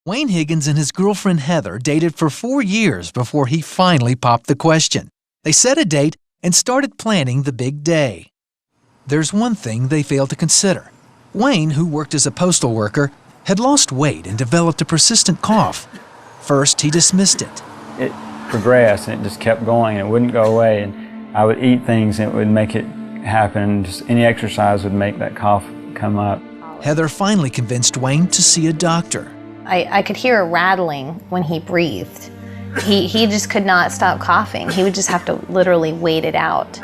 Wayne Higgins and his girlfriend Heather dated for 4 years before he finally popped the question. They set a date and started planning the big day. There's one thing they failed to consider. Wayne, who worked as a postal worker, had lost weight and developed a persistent cough. First, he dismissed it. It progressed and it just kept going and it wouldn't go away. And I would eat things and it would make it happen. Just any exercise would make that cough come up. Heather finally convinced Wayne to see a doctor. I could hear a rattling when he breathed. He just could not stop coughing. He would just have to literally wait it out.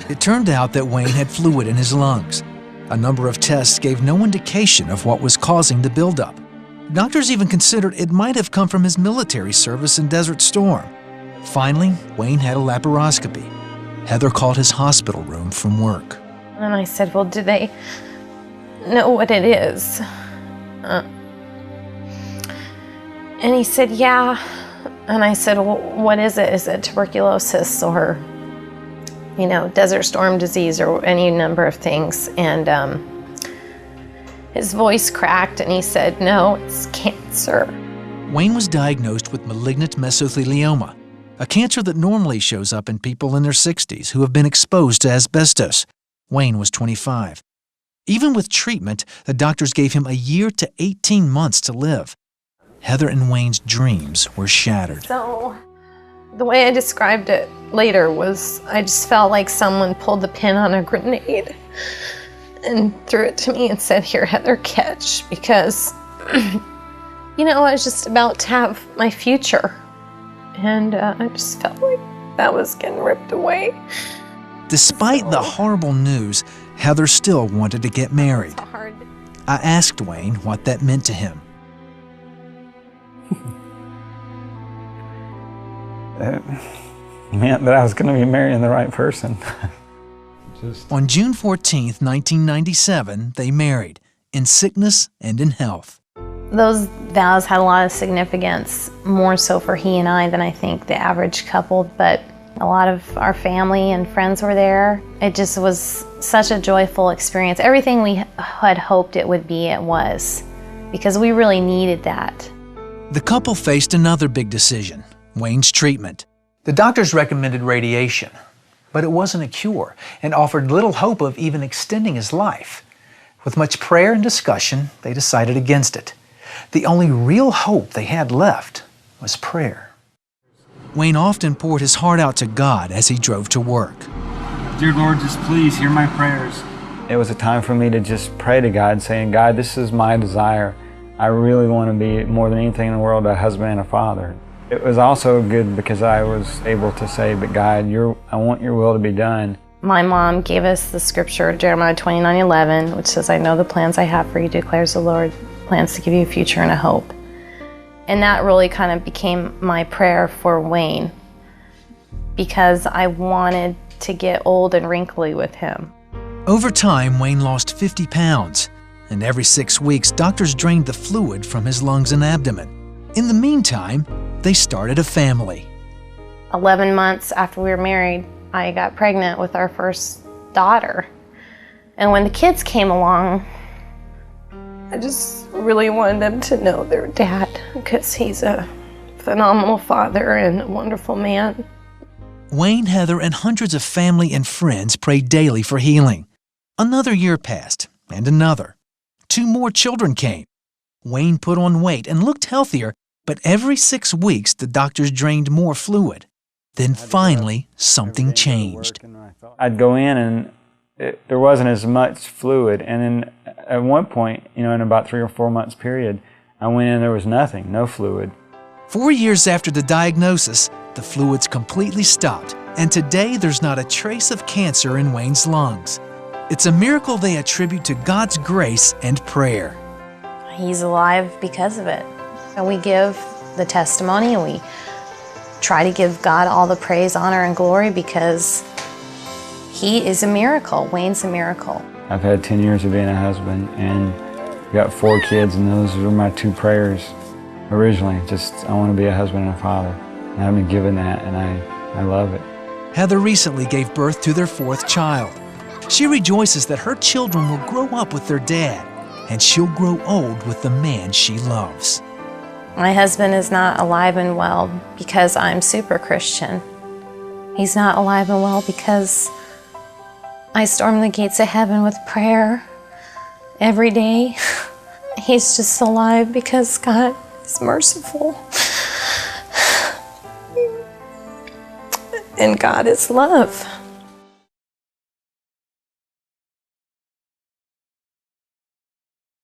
It turned out that Wayne had fluid in his lungs. A number of tests gave no indication of what was causing the buildup. Doctors even considered it might have come from his military service in Desert Storm. Finally, Wayne had a laparoscopy. Heather called his hospital room from work. And I said, well, do they know what it is? And he said, yeah. And I said, well, what is it? Is it tuberculosis or, Desert Storm disease or any number of things? And his voice cracked and he said, no, it's cancer. Wayne was diagnosed with malignant mesothelioma, a cancer that normally shows up in people in their 60s who have been exposed to asbestos. Wayne was 25. Even with treatment, the doctors gave him a year to 18 months to live. Heather and Wayne's dreams were shattered. So the way I described it later was I just felt like someone pulled the pin on a grenade and threw it to me and said, here, Heather, catch, because, I was just about to have my future. And I just felt like that was getting ripped away. Despite the horrible news, Heather still wanted to get married. I asked Wayne what that meant to him. It meant that I was going to be marrying the right person. On June 14th, 1997, they married, in sickness and in health. Those vows had a lot of significance, more so for he and I than I think the average couple, but a lot of our family and friends were there. It just was such a joyful experience. Everything we had hoped it would be, it was, because we really needed that. The couple faced another big decision, Wayne's treatment. The doctors recommended radiation, but it wasn't a cure and offered little hope of even extending his life. With much prayer and discussion, they decided against it. The only real hope they had left was prayer. Wayne often poured his heart out to God as he drove to work. Dear Lord, just please hear my prayers. It was a time for me to just pray to God, saying, God, this is my desire. I really want to be, more than anything in the world, a husband and a father. It was also good because I was able to say, but God, I want your will to be done. My mom gave us the scripture, Jeremiah 29:11, which says, I know the plans I have for you, declares the Lord, plans to give you a future and a hope. And that really kind of became my prayer for Wayne, because I wanted to get old and wrinkly with him. Over time, Wayne lost 50 pounds, and every 6 weeks, doctors drained the fluid from his lungs and abdomen. In the meantime, they started a family. 11 months after we were married, I got pregnant with our first daughter. And when the kids came along, I just really wanted them to know their dad, because he's a phenomenal father and a wonderful man. Wayne, Heather, and hundreds of family and friends prayed daily for healing. Another year passed, and another. 2 more children came. Wayne put on weight and looked healthier, but every 6 weeks the doctors drained more fluid. Then finally, something changed. I'd go in and there wasn't as much fluid, and then at one point, in about 3 or 4 months period, I went in and there was nothing, no fluid. 4 years after the diagnosis, the fluids completely stopped, and today there's not a trace of cancer in Wayne's lungs. It's a miracle they attribute to God's grace and prayer. He's alive because of it. And we give the testimony, and we try to give God all the praise, honor, and glory, because he is a miracle. Wayne's a miracle. I've had 10 years of being a husband, and got 4 kids, and those were my 2 prayers originally. Just, I want to be a husband and a father. And I've been given that, and I love it. Heather recently gave birth to their 4th child. She rejoices that her children will grow up with their dad, and she'll grow old with the man she loves. My husband is not alive and well because I'm super Christian. He's not alive and well because I storm the gates of heaven with prayer every day. He's just alive because God is merciful. And God is love.